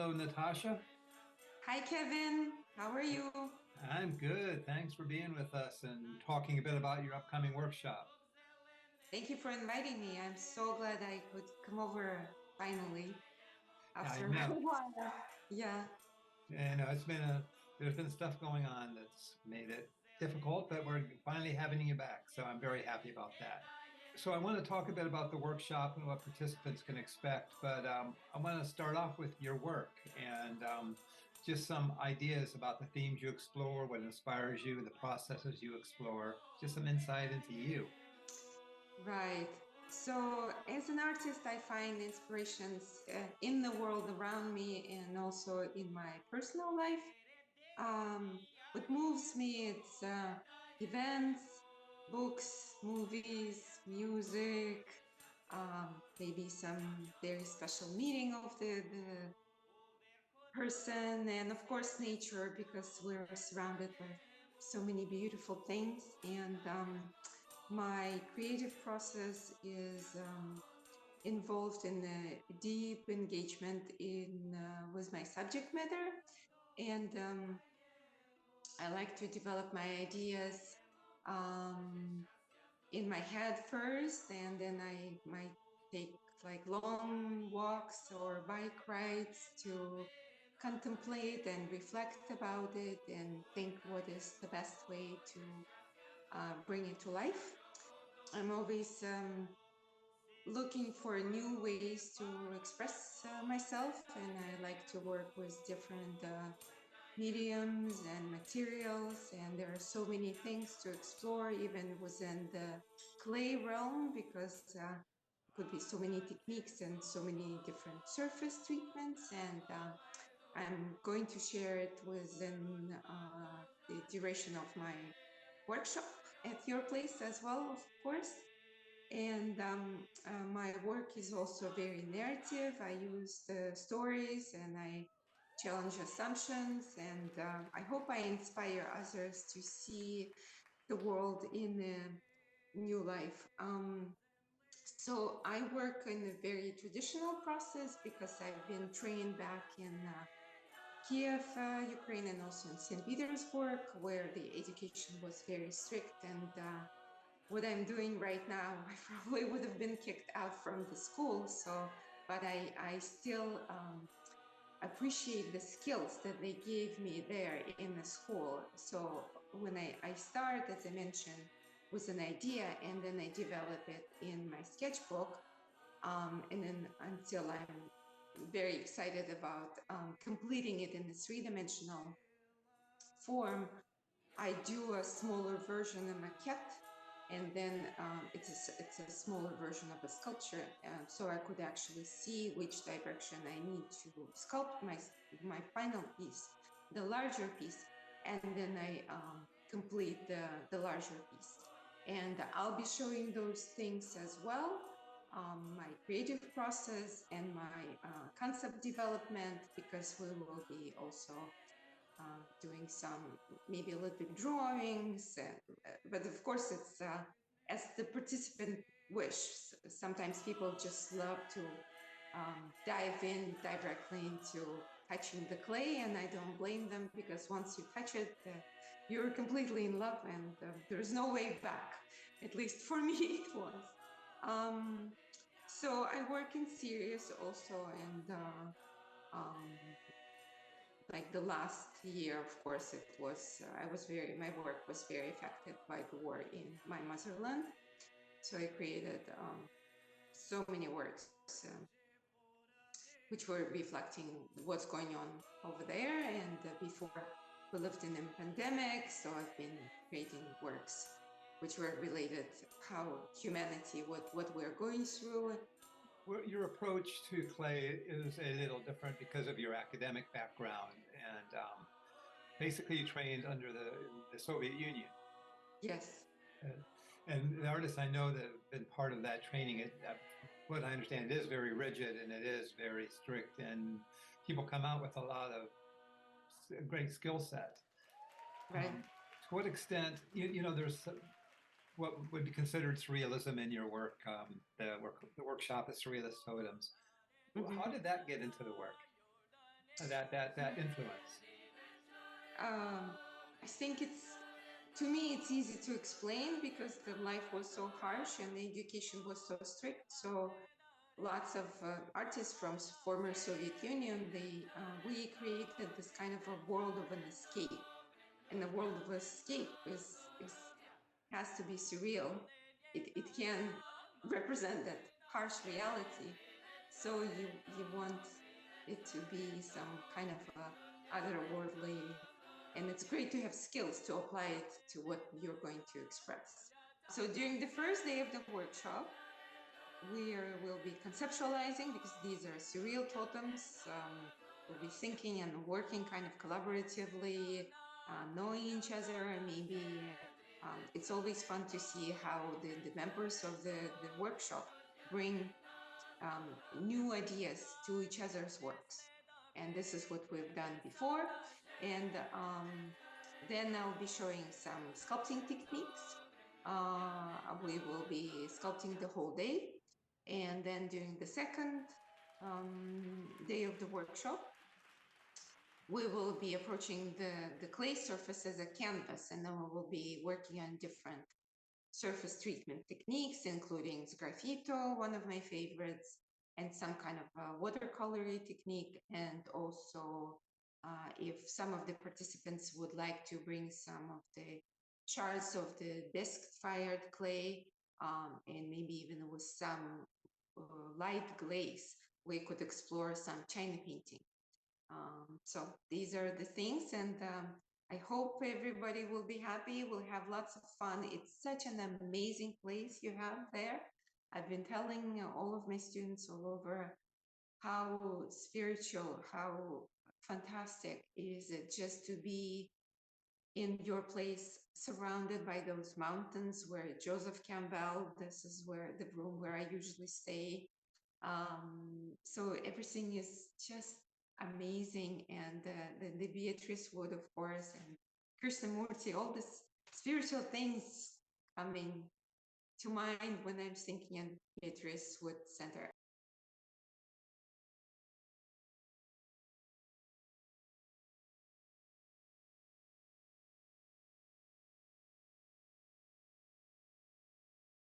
Hello, Natasha. Hi, Kevin. How are you? I'm good. Thanks for being with us and talking a bit about your upcoming workshop. Thank you for inviting me. I'm so glad I could come over finally I after a know. while. Yeah, And there's been stuff going on that's made it difficult, but we're finally having you back. So I'm very happy about that. So I want to talk a bit about the workshop and what participants can expect, but I want to start off with your work and just some ideas about the themes you explore, what inspires you, the processes you explore, just some insight into you. right. So, as an artist, I find inspirations in the world around me and also in my personal life. What moves me, it's events, books, movies, music, maybe some very special meeting of the person, and of course nature, because we're surrounded by so many beautiful things. And my creative process is involved in a deep engagement in with my subject matter. And I like to develop my ideas um, in my head first, and then I might take like long walks or bike rides to contemplate and reflect about it and think what is the best way to bring it to life. I'm always looking for new ways to express myself, and I like to work with different mediums and materials, and there are so many things to explore even within the clay realm, because could be so many techniques and so many different surface treatments, and I'm going to share it within the duration of my workshop at your place as well, of course. And my work is also very narrative. I use the stories and I challenge assumptions, and I hope I inspire others to see the world in a new life. So I work in a very traditional process because I've been trained back in Kiev, Ukraine, and also in St. Petersburg, where the education was very strict. And what I'm doing right now, I probably would have been kicked out from the school. So, but I still appreciate the skills that they gave me there in the school. So when I start, as I mentioned, with an idea, and then I develop it in my sketchbook, and then until I'm very excited about completing it in the three-dimensional form, I do a smaller version, a maquette, and then it's a smaller version of a sculpture, so I could actually see which direction I need to sculpt my final piece, the larger piece, and then I complete the larger piece. And I'll be showing those things as well, my creative process and my concept development, because we will be also doing some maybe a little bit drawings, but of course it's as the participant wish. Sometimes people just love to dive in directly into touching the clay, and I don't blame them, because once you touch it, you're completely in love, and there's no way back. At least for me, it was. Um, so I work in series also, and like the last year, of course, it was I was very my work was very affected by the war in my motherland. So I created so many works which were reflecting what's going on over there. And before, we lived in a pandemic, so I've been creating works which were related how humanity, what we're going through. Well, your approach to clay is a little different because of your academic background, and basically you trained under the Soviet Union. Yes. Uh, and the artists I know that have been part of that training, what I understand, it is very rigid and it is very strict, and people come out with a lot of great skill set. Right. To what extent, there's what would be considered surrealism in your work, the workshop is Surrealist Totems. How Mhm. did that get into the work? that influence? I think to me, it's easy to explain because the life was so harsh and the education was so strict. So lots of artists from former Soviet Union, we created this kind of a world of an escape. And the world of escape is has to be surreal. It can represent that harsh reality. So you want it to be some kind of otherworldly, and it's great to have skills to apply it to what you're going to express. So during the first day of the workshop, we'll be conceptualizing because these are surreal totems. We'll be thinking and working kind of collaboratively, knowing each other. Maybe it's always fun to see how the members of the workshop bring new ideas to each other's works. And this is what we've done before. And then I'll be showing some sculpting techniques. We will be sculpting the whole day. And then during the second day of the workshop, we will be approaching the clay surface as a canvas, and then we will be working on different surface treatment techniques, including sgraffito, one of my favorites, and some kind of watercolory technique. And also, if some of the participants would like to bring some of the shards of the desk-fired clay, and maybe even with some light glaze, we could explore some china painting. So these are the things, and I hope everybody will be happy. We'll have lots of fun. It's such an amazing place you have there. I've been telling all of my students all over how spiritual, how fantastic is it just to be in your place, surrounded by those mountains where Joseph Campbell, this is where the room where I usually stay. So everything is just amazing, and the Beatrice Wood, of course, and Krishnamurti, all these spiritual things coming to mind when I'm thinking in Beatrice Wood Center.